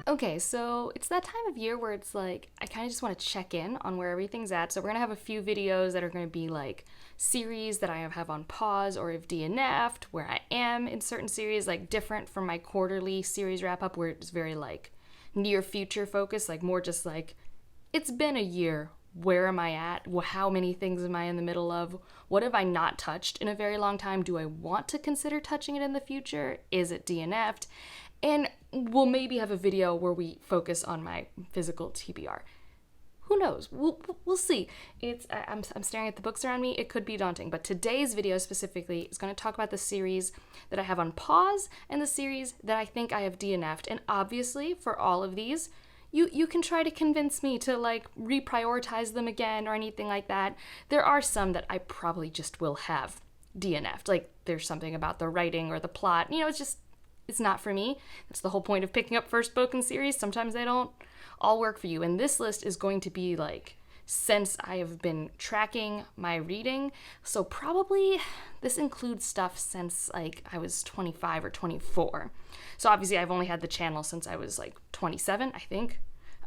Okay, so it's that time of year where it's like, I kind of just want to check in on where everything's at. So we're going to have a few videos that are going to be like series that I have on pause or have DNF'd, where I am in certain series, like different from my quarterly series wrap up where it's very like near future focus, like more just like, it's been a year. Where am I at? How many things am I in the middle of? What have I not touched in a very long time? Do I want to consider touching it in the future? Is it DNF'd? And we'll maybe have a video where we focus on my physical TBR. Who knows? We'll see. I'm staring at the books around me. It could be daunting, but today's video specifically is going to talk about the series that I have on pause and the series that I think I have DNF'd. And obviously, for all of these, you can try to convince me to like reprioritize them again or anything like that. There are some that I probably just will have DNF'd. Like there's something about the writing or the plot. It's not for me. That's the whole point of picking up first book in series. Sometimes they don't all work for you. And this list is going to be like, since I have been tracking my reading. So probably this includes stuff since like I was 25 or 24. So obviously I've only had the channel since I was like 27, I think.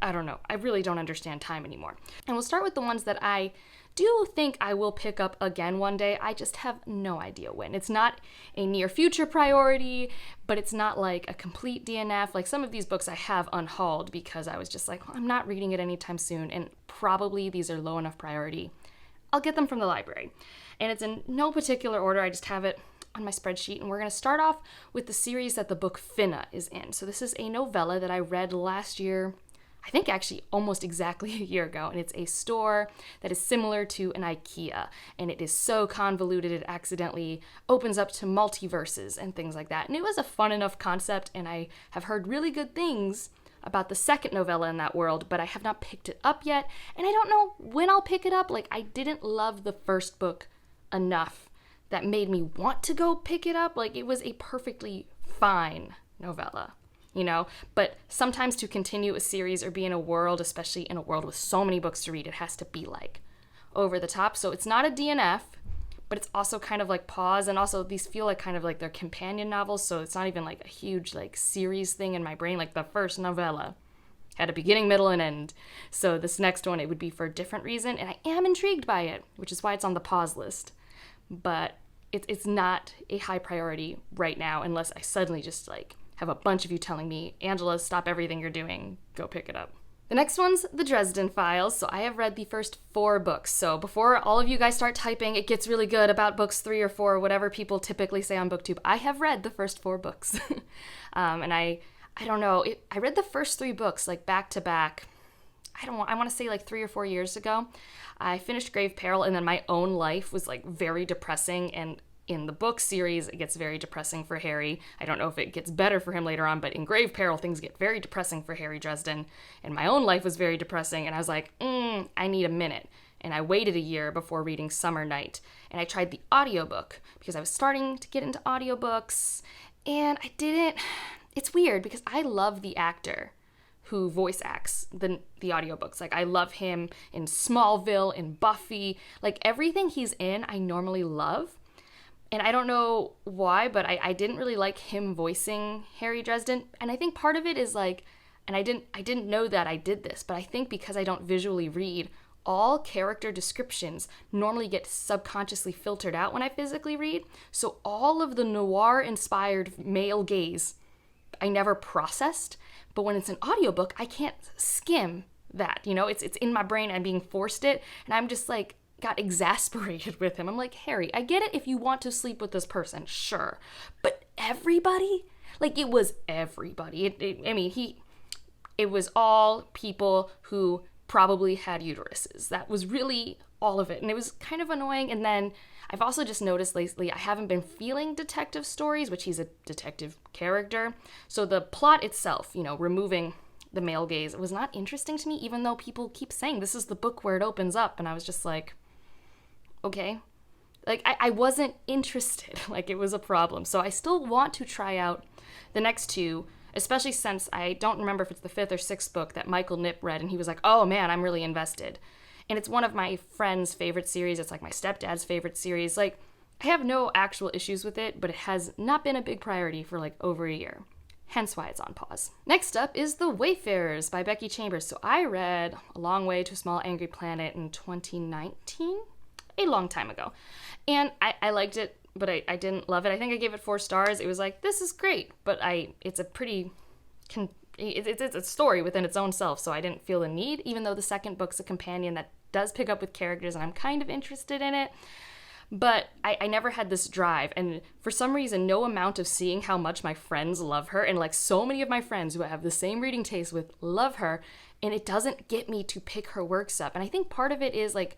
I don't know. I really don't understand time anymore. And we'll start with the ones that I do think I will pick up again one day. I just have no idea when. It's not a near future priority, but it's not like a complete DNF. Like some of these books I have unhauled because I was just like, well, I'm not reading it anytime soon, and probably these are low enough priority. I'll get them from the library. And it's in no particular order. I just have it on my spreadsheet, and we're going to start off with the series that the book Finna is in. So this is a novella that I read last year, I think actually almost exactly a year ago, and it's a store that is similar to an IKEA, and it is so convoluted it accidentally opens up to multiverses and things like that. And it was a fun enough concept, and I have heard really good things about the second novella in that world, but I have not picked it up yet, and I don't know when I'll pick it up. Like, I didn't love the first book enough that made me want to go pick it up. Like, it was a perfectly fine novella. But sometimes to continue a series or be in a world, especially in a world with so many books to read, it has to be like over the top. So it's not a DNF, but it's also kind of like pause. And also these feel like kind of like they're companion novels. So it's not even like a huge like series thing in my brain. Like the first novella had a beginning, middle, and end. So this next one, it would be for a different reason. And I am intrigued by it, which is why it's on the pause list. But it's not a high priority right now unless I suddenly just like have a bunch of you telling me, Angela, stop everything you're doing, go pick it up. The next one's The Dresden Files. So I have read the first 4 books. So before all of you guys start typing, it gets really good about books 3 or 4, whatever people typically say on BookTube, I have read the first 4 books. And I don't know, I read the first 3 books like back to back. I want to say like 3 or 4 years ago. I finished Grave Peril, and then my own life was like very depressing, and in the book series, it gets very depressing for Harry. I don't know if it gets better for him later on, but in Grave Peril, things get very depressing for Harry Dresden. And my own life was very depressing, and I was like, I need a minute. And I waited a year before reading Summer Night. And I tried the audiobook because I was starting to get into audiobooks, and I didn't. It's weird because I love the actor who voice acts the audiobooks. Like, I love him in Smallville, in Buffy. Like, everything he's in, I normally love. And I don't know why, but I didn't really like him voicing Harry Dresden. And I think part of it is like, and I didn't know that I did this, but I think because I don't visually read, all character descriptions normally get subconsciously filtered out when I physically read. So all of the noir-inspired male gaze, I never processed. But when it's an audiobook, I can't skim that. It's in my brain. I'm being forced it. And I'm just like, got exasperated with him. I'm like, Harry, I get it if you want to sleep with this person, sure. But everybody? Like, it was everybody. It was all people who probably had uteruses. That was really all of it. And it was kind of annoying. And then I've also just noticed lately, I haven't been feeling detective stories, which he's a detective character. So the plot itself, removing the male gaze, it was not interesting to me, even though people keep saying this is the book where it opens up. And I was just like, okay. Like, I wasn't interested. Like, it was a problem. So I still want to try out the next 2, especially since I don't remember if it's the 5th or 6th book that Michael Knipp read, and he was like, oh man, I'm really invested. And it's one of my friend's favorite series. It's like my stepdad's favorite series. Like, I have no actual issues with it, but it has not been a big priority for like over a year. hence why it's on pause. Next up is The Wayfarers by Becky Chambers. So I read A Long Way to a Small Angry Planet in 2019, a long time ago. And I liked it, but I didn't love it. I think I gave it 4 stars. It was like, this is great, but it's a pretty, it's a story within its own self, so I didn't feel the need, even though the second book's a companion that does pick up with characters and I'm kind of interested in it. But I never had this drive, and for some reason, no amount of seeing how much my friends love her, and like so many of my friends who I have the same reading taste with love her, and it doesn't get me to pick her works up. And I think part of it is like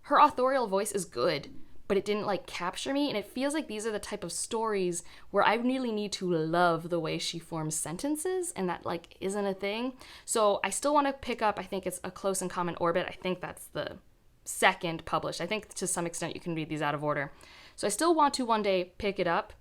her authorial voice is good, but it didn't like capture me, and it feels like these are the type of stories where I really need to love the way she forms sentences, and that like isn't a thing. So I still want to pick up, I think it's A Close and Common Orbit. I think that's the second published. I think to some extent you can read these out of order. So I still want to one day pick it up,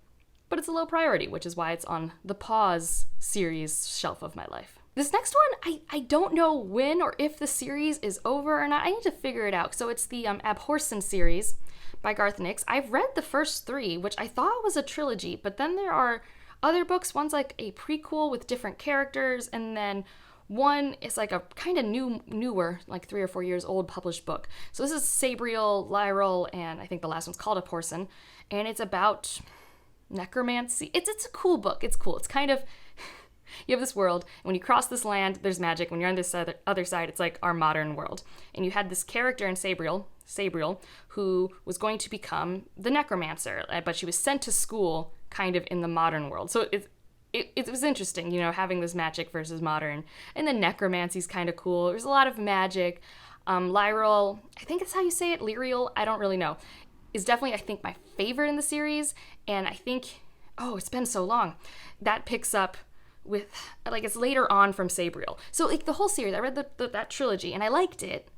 but it's a low priority, which is why it's on the pause series shelf of my life. This next one, I don't know when or if the series is over or not. I need to figure it out. So it's the Horsemen series by Garth Nix. I've read the first 3, which I thought was a trilogy, but then there are other books. One's like a prequel with different characters, and then one is like a kind of newer, like 3 or 4 years old published book. So this is Sabriel, Lyral, and I think the last one's called A Porson, and it's about necromancy. It's a cool book. It's cool. It's kind of, you have this world, and when you cross this land, there's magic. When you're on this other side, it's like our modern world. And you had this character in Sabriel, who was going to become the necromancer, but she was sent to school kind of in the modern world. So it was interesting, you know, having this magic versus modern. And then necromancy's kind of cool. There's a lot of magic. Lyral, I think that's how you say it, Lyrial, I don't really know, is definitely, I think, my favorite in the series. And I think, it's been so long, that picks up with, like, it's later on from Sabriel. So, like, the whole series, I read that trilogy, and I liked it.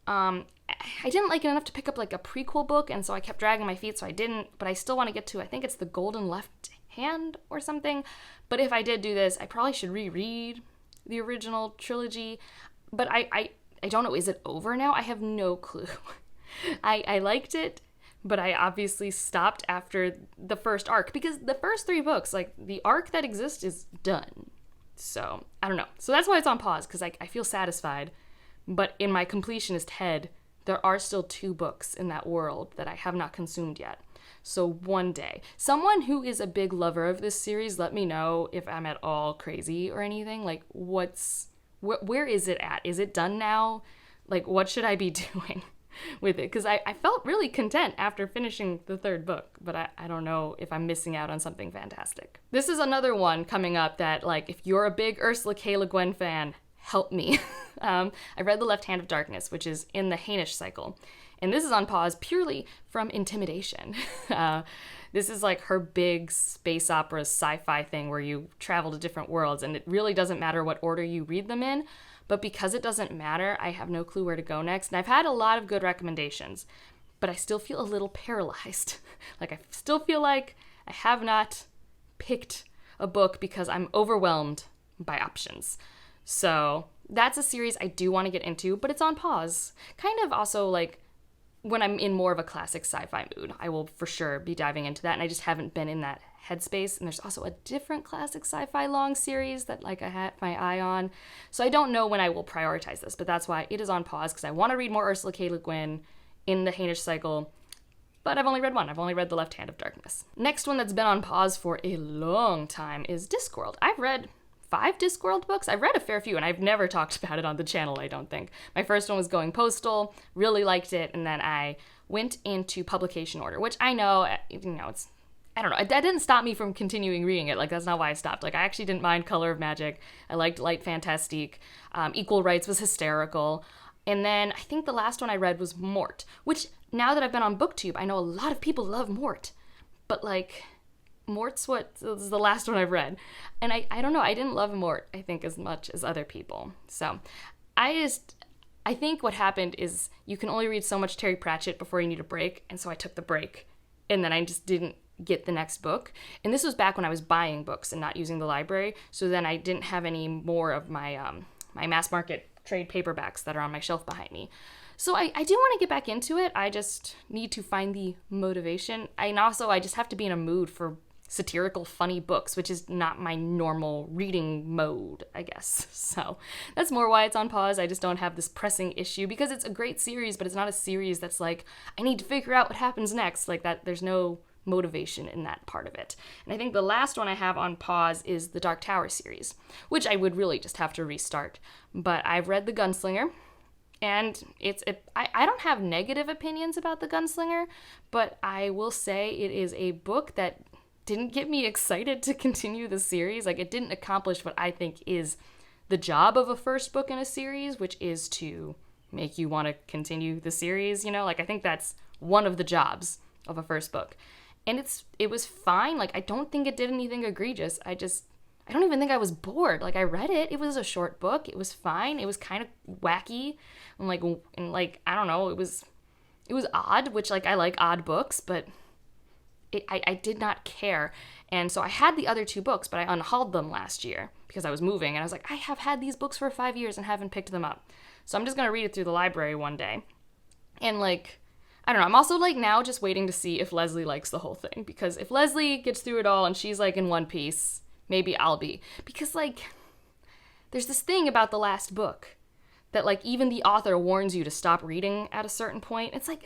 I didn't like it enough to pick up, like, a prequel book, and so I kept dragging my feet, so I didn't. But I still want to get to, I think it's The Golden Left Hand or something. But if I did do this, I probably should reread the original trilogy. But I don't know, is it over now? I have no clue. I liked it, but I obviously stopped after the first arc, because the first 3 books, like, the arc that exists is done. So, I don't know. So that's why it's on pause, because I feel satisfied. But in my completionist head, there are still 2 books in that world that I have not consumed yet. So one day, someone who is a big lover of this series, let me know if I'm at all crazy or anything. Like, where is it at? Is it done now? Like, what should I be doing with it? Because I felt really content after finishing the 3rd book, but I don't know if I'm missing out on something fantastic. This is another one coming up that, like, if you're a big Ursula K. Le Guin fan, help me. I read The Left Hand of Darkness, which is in the Hainish cycle. And this is on pause purely from intimidation. This is like her big space opera sci-fi thing where you travel to different worlds, and it really doesn't matter what order you read them in. But because it doesn't matter, I have no clue where to go next. And I've had a lot of good recommendations, but I still feel a little paralyzed. Like, I still feel like I have not picked a book because I'm overwhelmed by options. So that's a series I do want to get into, but it's on pause. Kind of also like when I'm in more of a classic sci-fi mood, I will for sure be diving into that, and I just haven't been in that headspace. And there's also a different classic sci-fi long series that, like, I had my eye on. So I don't know when I will prioritize this, but that's why it is on pause, because I want to read more Ursula K. Le Guin in the Hainish cycle, but I've only read one. I've only read The Left Hand of Darkness. Next one that's been on pause for a long time is Discworld. I've read 5 Discworld books. I've read a fair few, and I've never talked about it on the channel, I don't think. My first one was Going Postal, really liked it, and then I went into publication order, which I know, it's, I don't know, that didn't stop me from continuing reading it. Like, that's not why I stopped. Like, I actually didn't mind Color of Magic. I liked Light Fantastique. Equal Rights was hysterical. And then I think the last one I read was Mort, which, now that I've been on BookTube, I know a lot of people love Mort, but, like, Mort's was the last one I've read. And I don't know, I didn't love Mort, I think, as much as other people. So I think what happened is you can only read so much Terry Pratchett before you need a break. And so I took the break, and then I just didn't get the next book. And this was back when I was buying books and not using the library. So then I didn't have any more of my my mass market trade paperbacks that are on my shelf behind me. So I do want to get back into it. I just need to find the motivation. And also, I just have to be in a mood for satirical, funny books, which is not my normal reading mode, I guess. So that's more why it's on pause. I just don't have this pressing issue because it's a great series, but it's not a series that's like, I need to figure out what happens next. Like that, there's no motivation in that part of it. And I think the last one I have on pause is the Dark Tower series, which I would really just have to restart. But I've read The Gunslinger, and I don't have negative opinions about The Gunslinger, but I will say it is a book that didn't get me excited to continue the series. Like, it didn't accomplish what I think is the job of a first book in a series, which is to make you want to continue the series, you know? Like, I think that's one of the jobs of a first book. And it was fine. Like, I don't think it did anything egregious. I don't even think I was bored. Like, I read it. It was a short book. It was fine. It was kind of wacky. And I don't know, it was odd, which, like, I like odd books, but I did not care. And so I had the other two books, but I unhauled them last year because I was moving. And I was like, I have had these books for 5 years and haven't picked them up. So I'm just going to read it through the library one day. And, like, I don't know. I'm also, like, now just waiting to see if Lezlie likes the whole thing. Because if Lezlie gets through it all and she's, like, in one piece, maybe I'll be. Because, like, there's this thing about the last book that, like, even the author warns you to stop reading at a certain point. It's like,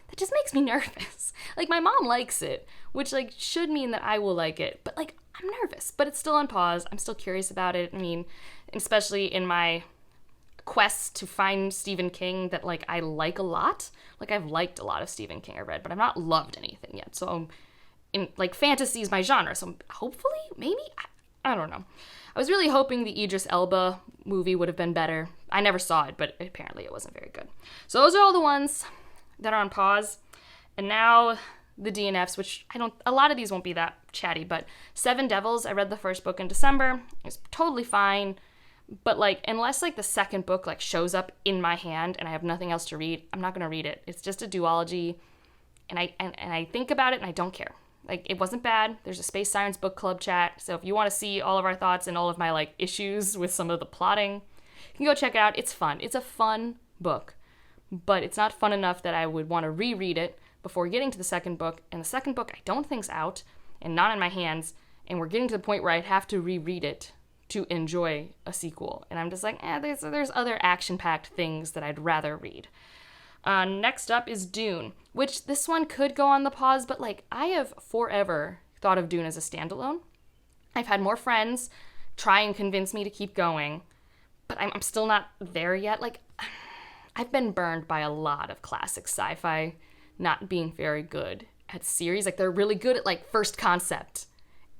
that just makes me nervous. Like, my mom likes it, which, like, should mean that I will like it. But, like, I'm nervous. But it's still on pause. I'm still curious about it. I mean, especially in my quest to find Stephen King that, like, I like a lot. Like, I've liked a lot of Stephen King I've read, but I've not loved anything yet. So, like, fantasy is my genre. So, hopefully, maybe, I don't know. I was really hoping the Idris Elba movie would have been better. I never saw it, but apparently it wasn't very good. So, those are all the ones that are on pause. And now the DNFs, which a lot of these won't be that chatty, but Seven Devils, I read the first book in December. It was totally fine. But, like, unless, like, the second book, like, shows up in my hand and I have nothing else to read, I'm not going to read it. It's just a duology, and I think about it and I don't care. Like, it wasn't bad. There's a Space Sirens book club chat, so if you want to see all of our thoughts and all of my, like, issues with some of the plotting, you can go check it out. It's fun. It's a fun book, but it's not fun enough that I would want to reread it before getting to the second book, and the second book I don't think's out and not in my hands, and we're getting to the point where I'd have to reread it to enjoy a sequel. And I'm just like, there's other action-packed things that I'd rather read. Next up is Dune, which this one could go on the pause, but, like, I have forever thought of Dune as a standalone. I've had more friends try and convince me to keep going, but I'm still not there yet. Like, I've been burned by a lot of classic sci-fi not being very good at series. Like, they're really good at, like, first concept,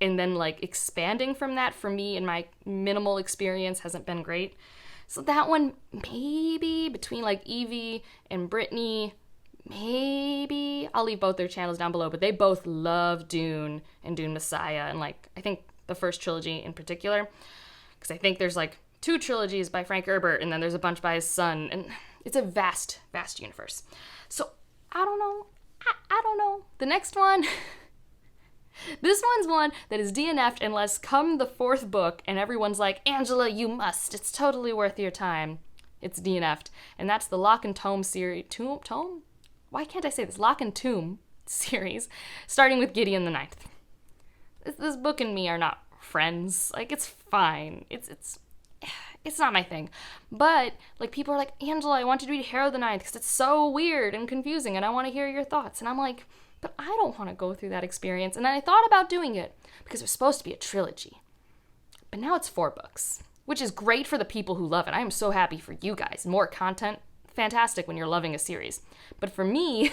and then, like, expanding from that, for me, in my minimal experience, hasn't been great. So that one, maybe, between, like, Evie and Brittany, maybe. I'll leave both their channels down below, but they both love Dune and Dune Messiah, and, like, I think the first trilogy in particular, because I think there's, like, 2 trilogies by Frank Herbert, and then there's a bunch by his son, and it's a vast, vast universe. So, I don't know. I don't know. The next one... This one's one that is DNF'd unless come the 4th book and everyone's like, Angela, you must. It's totally worth your time. It's DNF'd. And that's the Lock and Tome series. Tome? Why can't I say this? Lock and Tomb series, starting with Gideon the Ninth. This book and me are not friends. Like, it's fine. It's not my thing. But, like, people are like, Angela, I want you to read Harrow the Ninth because it's so weird and confusing and I want to hear your thoughts. And I'm like... But I don't want to go through that experience. And then I thought about doing it because it was supposed to be a trilogy. But now it's 4 books, which is great for the people who love it. I am so happy for you guys. More content, fantastic when you're loving a series. But for me,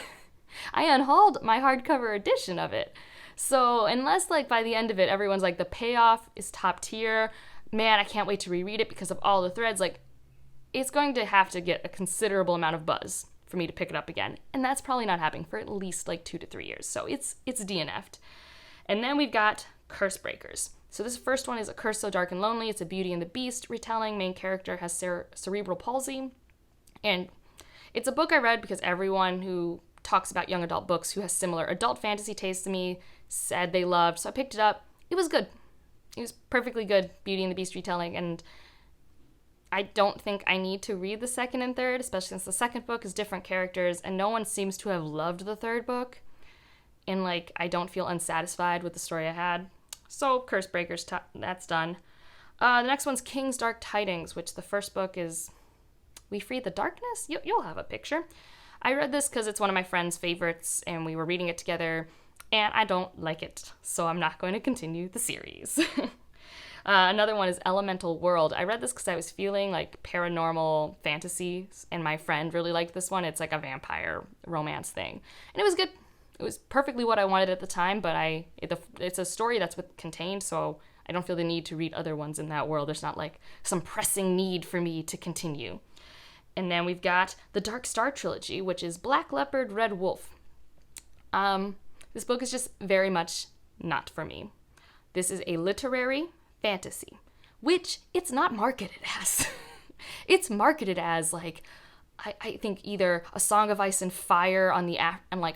I unhauled my hardcover edition of it. So unless, like, by the end of it, everyone's like, the payoff is top tier, man, I can't wait to reread it because of all the threads, like, it's going to have to get a considerable amount of buzz for me to pick it up again. And that's probably not happening for at least, like, 2 to 3 years. So it's DNF'd. And then we've got Curse Breakers. So this first one is A Curse So Dark and Lonely. It's a Beauty and the Beast retelling. Main character has cerebral palsy. And it's a book I read because everyone who talks about young adult books who has similar adult fantasy tastes to me said they loved. So I picked it up. It was good. It was perfectly good Beauty and the Beast retelling. And I don't think I need to read the second and third, especially since the second book is different characters, and no one seems to have loved the third book. and like I don't feel unsatisfied with the story I had. So Curse Breakers, that's done. The next one's King's Dark Tidings, which the first book is We Free the Darkness? You'll have a picture. I read this because it's one of my friend's favorites, and we were reading it together, and I don't like it, so I'm not going to continue the series. Another one is Elemental World. I read this because I was feeling like paranormal fantasy, and my friend really liked this one. It's like a vampire romance thing, and it was good. It was perfectly what I wanted at the time, but it's a story that's contained, so I don't feel the need to read other ones in that world. There's not like some pressing need for me to continue. And then we've got the Dark Star trilogy, which is Black Leopard, Red Wolf. This book is just very much not for me. This is a literary fantasy, which it's not marketed as. It's marketed as like, I think either A Song of Ice and Fire on the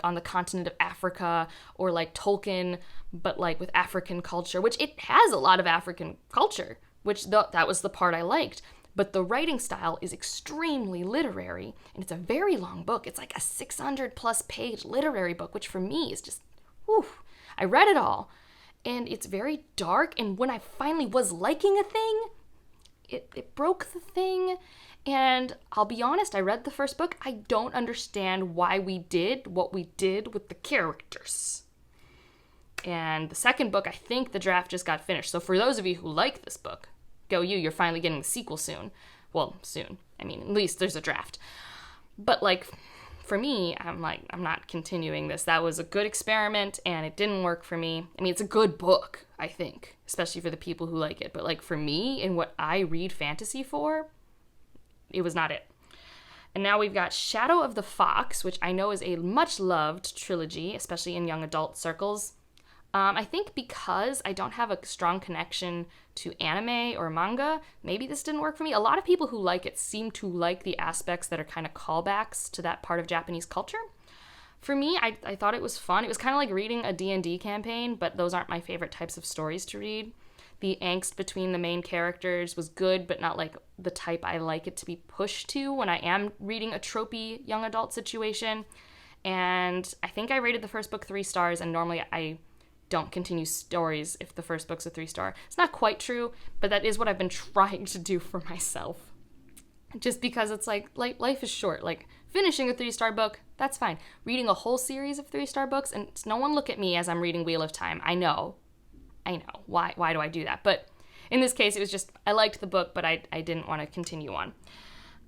on the continent of Africa, or like Tolkien, but like with African culture, which it has a lot of African culture, which that was the part I liked. But the writing style is extremely literary, and it's a very long book. It's like a 600+ page literary book, which for me is just, whew. I read it all, and it's very dark, and when I finally was liking a thing, it broke the thing. And I'll be honest, I read the first book. I don't understand why we did what we did with the characters. And the second book, I think the draft just got finished. So for those of you who like this book, go you, you're finally getting the sequel soon. Well, soon. I mean, at least there's a draft. But like, for me, I'm not continuing this. That was a good experiment, and it didn't work for me. I mean, it's a good book, I think, especially for the people who like it. But like for me, and what I read fantasy for, it was not it. And now we've got Shadow of the Fox, which I know is a much-loved trilogy, especially in young adult circles. I think because I don't have a strong connection to anime or manga, maybe this didn't work for me. A lot of people who like it seem to like the aspects that are kind of callbacks to that part of Japanese culture. For me, I thought it was fun. It was kind of like reading a D&D campaign, but those aren't my favorite types of stories to read. The angst between the main characters was good, but not like the type I like it to be pushed to when I am reading a tropey young adult situation. And I think I rated the first book 3 stars, and normally I don't continue stories if the first book's a 3-star. It's not quite true, but that is what I've been trying to do for myself. Just because it's like life is short. Like, finishing a 3-star book, that's fine. Reading a whole series of 3-star books, and no one look at me as I'm reading Wheel of Time. I know. Why do I do that? But in this case, it was just, I liked the book, but I didn't want to continue on.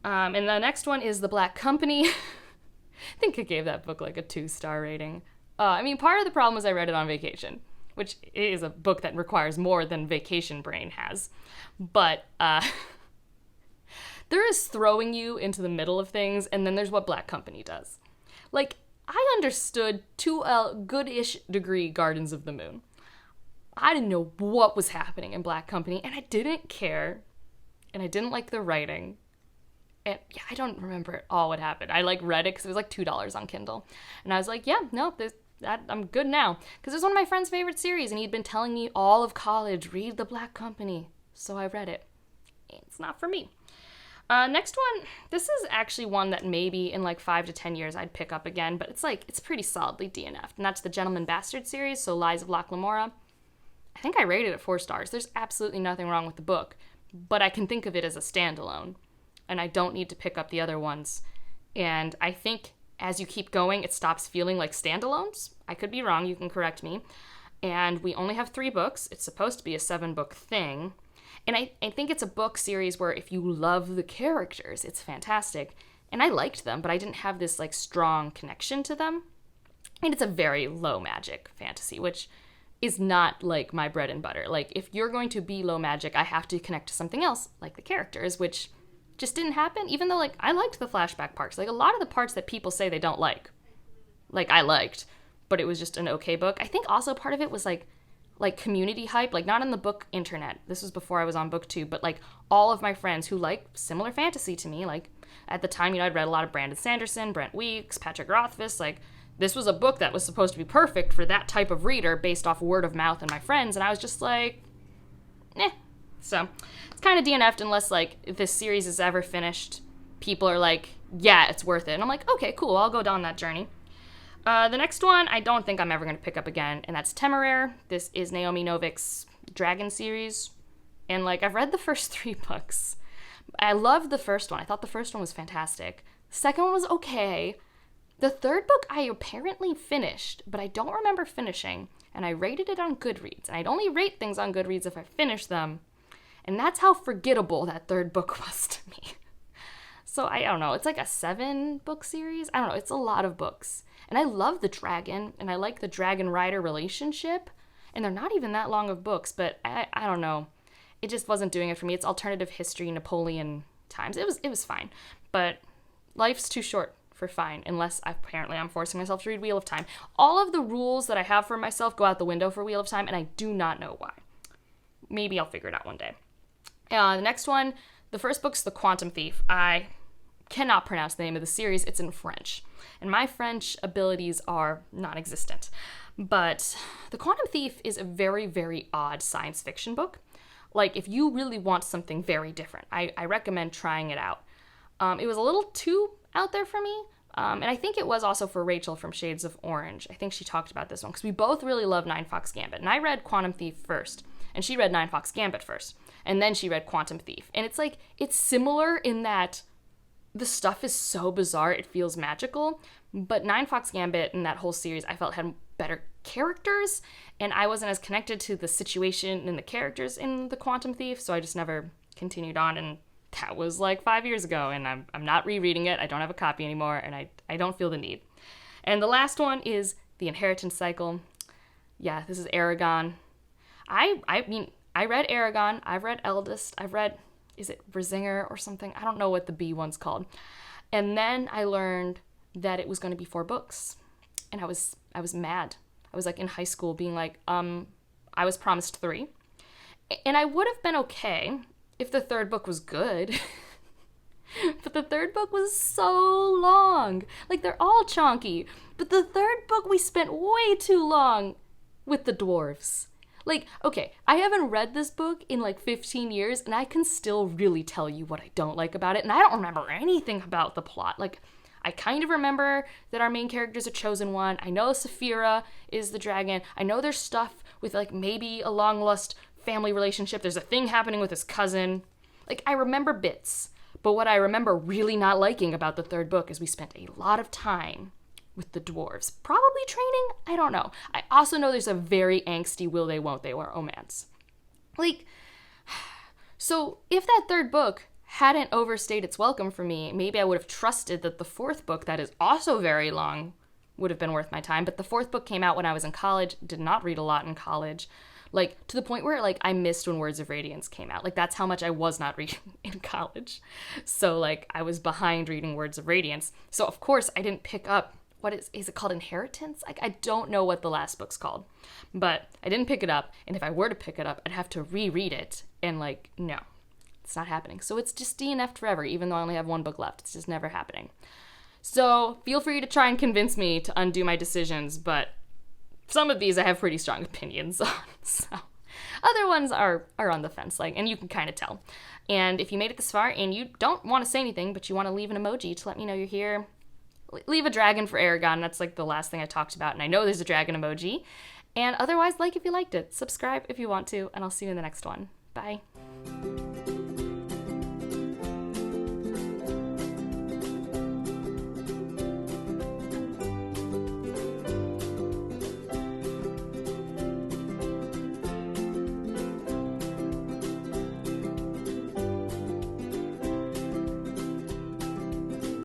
And the next one is The Black Company. I think I gave that book like a 2-star rating. I mean, part of the problem was I read it on vacation, which is a book that requires more than vacation brain has. But there is throwing you into the middle of things, and then there's what Black Company does. Like, I understood to a good-ish degree Gardens of the Moon. I didn't know what was happening in Black Company, and I didn't care, and I didn't like the writing. And yeah, I don't remember at all what happened. I read it because it was like $2 on Kindle, and I was like, yeah, no, I'm good now, because it was one of my friend's favorite series, and he'd been telling me all of college, read The Black Company, so I read it. It's not for me. Next one, this is actually one that maybe in like 5 to 10 years I'd pick up again, but it's pretty solidly DNF'd, and that's the Gentleman Bastard series, so Lies of Locke Lamora. I think I rated it 4 stars. There's absolutely nothing wrong with the book, but I can think of it as a standalone, and I don't need to pick up the other ones. And I think as you keep going, it stops feeling like standalones. I could be wrong, you can correct me. And we only have 3 books. It's supposed to be a 7-book thing. And I think it's a book series where if you love the characters, it's fantastic. And I liked them, but I didn't have this like strong connection to them. And it's a very low magic fantasy, which is not like my bread and butter. Like, if you're going to be low magic, I have to connect to something else, like the characters, which just didn't happen, even though, like, I liked the flashback parts. Like, a lot of the parts that people say they don't like, I liked, but it was just an okay book. I think also part of it was, like community hype, like, not on the book internet. This was before I was on BookTube, but, like, all of my friends who like similar fantasy to me, like, at the time, I'd read a lot of Brandon Sanderson, Brent Weeks, Patrick Rothfuss, like, this was a book that was supposed to be perfect for that type of reader based off word of mouth and my friends, and I was just like, eh. So, it's kind of DNF'd unless, like, if this series is ever finished, people are like, yeah, it's worth it. And I'm like, okay, cool, I'll go down that journey. The next one, I don't think I'm ever going to pick up again, and that's Temeraire. This is Naomi Novik's Dragon series, and, like, I've read the first 3 books. I loved the first one. I thought the first one was fantastic. The second one was okay. The third book I apparently finished, but I don't remember finishing, and I rated it on Goodreads, and I'd only rate things on Goodreads if I finished them, and that's how forgettable that third book was to me. So I don't know, it's like a 7-book series? I don't know, it's a lot of books. And I love the dragon, and I like the dragon-rider relationship, and they're not even that long of books, but I don't know. It just wasn't doing it for me. It's alternative history, Napoleon times. It was fine, but life's too short for fine, unless apparently I'm forcing myself to read Wheel of Time. All of the rules that I have for myself go out the window for Wheel of Time, and I do not know why. Maybe I'll figure it out one day. The next one, the first book's The Quantum Thief. I cannot pronounce the name of the series. It's in French, and my French abilities are non-existent. But The Quantum Thief is a very, very odd science fiction book. Like, if you really want something very different, I recommend trying it out. It was a little too out there for me, and I think it was also for Rachel from Shades of Orange. I think she talked about this one, because we both really love Nine Fox Gambit, and I read Quantum Thief first, and she read Nine Fox Gambit first, and then she read Quantum Thief. And it's like, it's similar in that the stuff is so bizarre, it feels magical, but Nine Fox Gambit and that whole series I felt had better characters, and I wasn't as connected to the situation and the characters in The Quantum Thief, so I just never continued on, and that was like 5 years ago, and I'm not rereading it. I don't have a copy anymore, and I don't feel the need. And the last one is The Inheritance Cycle. Yeah, this is Aragon. I mean, I read Aragon, I've read Eldest, I've read, is it Brizinger or something? I don't know what the B one's called. And then I learned that it was going to be 4 books. And I was mad. I was like in high school being like, I was promised 3. And I would have been okay if the third book was good. But the third book was so long. Like, they're all chonky. But the third book we spent way too long with the dwarves. Like, okay, I haven't read this book in like 15 years, and I can still really tell you what I don't like about it, and I don't remember anything about the plot. Like, I kind of remember that our main character's a chosen one. I know Saphira is the dragon. I know there's stuff with, like, maybe a long-lost family relationship. There's a thing happening with his cousin. Like, I remember bits, but what I remember really not liking about the third book is we spent a lot of time with the dwarves. Probably training? I don't know. I also know there's a very angsty will they, won't they romance. Like, so if that third book hadn't overstayed its welcome for me, maybe I would have trusted that the fourth book, that is also very long, would have been worth my time. But the fourth book came out when I was in college, did not read a lot in college. Like, to the point where, like, I missed when Words of Radiance came out. Like, that's how much I was not reading in college. So, like, I was behind reading Words of Radiance. So, of course, I didn't pick up, what is it called, Inheritance? Like, I don't know what the last book's called. But I didn't pick it up, and if I were to pick it up, I'd have to reread it, and, like, no, it's not happening. So it's just DNF'd forever, even though I only have 1 book left. It's just never happening. So, feel free to try and convince me to undo my decisions, but some of these I have pretty strong opinions on, so other ones are on the fence, like, and you can kind of tell. And if you made it this far and you don't want to say anything, but you want to leave an emoji to let me know you're here, leave a dragon for Aragon. That's like the last thing I talked about, and I know there's a dragon emoji. And otherwise, like if you liked it, subscribe if you want to, and I'll see you in the next one. Bye.